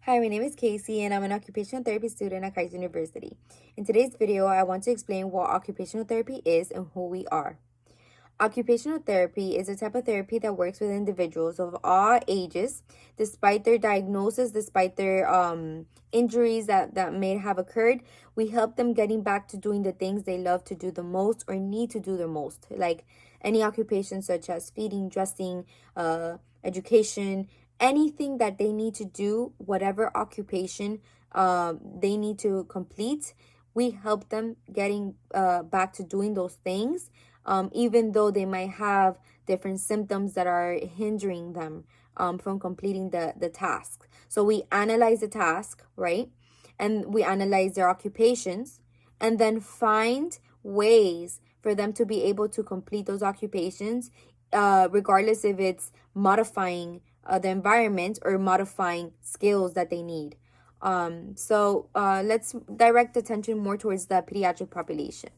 Hi, my name is Casey and I'm an occupational therapy student at Kaiser University. In today's video, I want to explain what occupational therapy is and who we are. Occupational therapy is a type of therapy that works with individuals of all ages, despite their diagnosis, despite their injuries that may have occurred. We help them getting back to doing the things they love to do the most or need to do the most, like any occupation such as feeding, dressing, education, anything that they need to do, whatever occupation they need to complete. We help them getting back to doing those things, even though they might have different symptoms that are hindering them from completing the task. So we analyze the task, right? And we analyze their occupations and then find ways for them to be able to complete those occupations, regardless if it's modifying the environment or modifying skills that they need. Let's direct attention more towards the pediatric population.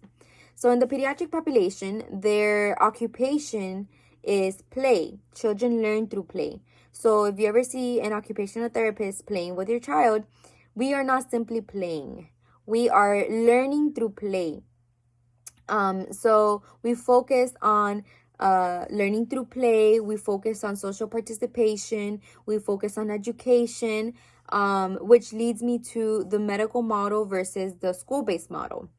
So in the pediatric population, their occupation is play. Children learn through play. So if you ever see an occupational therapist playing with your child, we are not simply playing. We are learning through play. So we focus on learning through play. We focus on social participation. We focus on education, which leads me to the medical model versus the school-based model.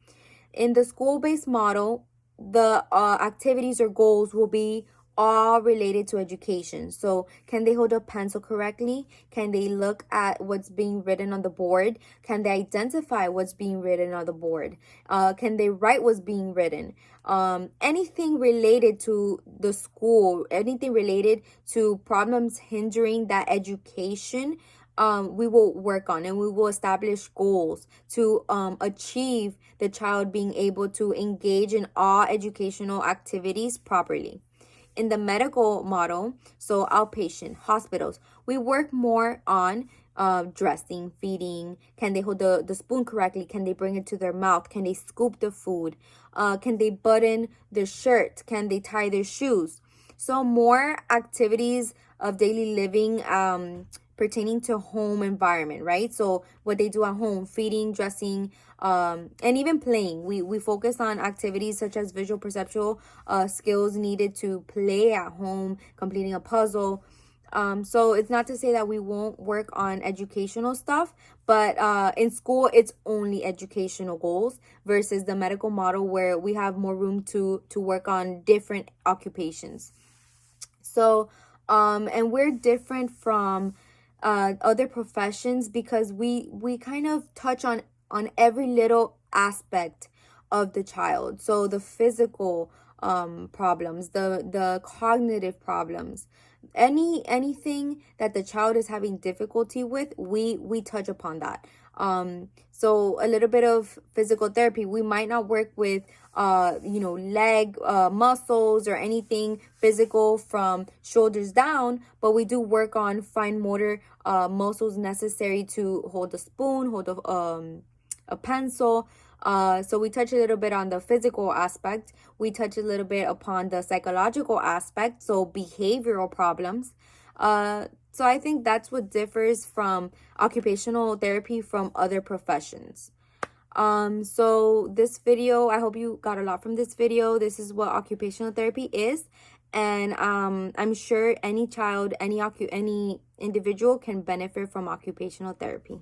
In the school-based model, the activities or goals will be all related to education. So can they hold a pencil correctly? Can they look at what's being written on the board? Can they identify what's being written on the board? Can they write what's being written? Anything related to the school, anything related to problems hindering that education, we will work on, and we will establish goals to achieve the child being able to engage in all educational activities properly. In the medical model, so outpatient hospitals, we work more on dressing, feeding. Can they hold the spoon correctly? Can they bring it to their mouth? Can they scoop the food? Can they button their shirt? Can they tie their shoes? So more activities of daily living pertaining to home environment, right? So what they do at home, feeding, dressing, and even playing. We focus on activities such as visual perceptual skills needed to play at home, completing a puzzle. So it's not to say that we won't work on educational stuff, but in school it's only educational goals versus the medical model where we have more room to work on different occupations. So and we're different from other professions because we kind of touch on every little aspect of the child. So the physical problems, the cognitive problems, anything that the child is having difficulty with, we touch upon that. So a little bit of physical therapy. We might not work with leg muscles or anything physical from shoulders down, but we do work on fine motor muscles necessary to hold a spoon, hold a pencil. So we touch a little bit on the physical aspect. We touch a little bit upon the psychological aspect, so behavioral problems. So I think that's what differs from occupational therapy from other professions. So this video, I hope you got a lot from this video. This is what occupational therapy is. And I'm sure any child, any individual can benefit from occupational therapy.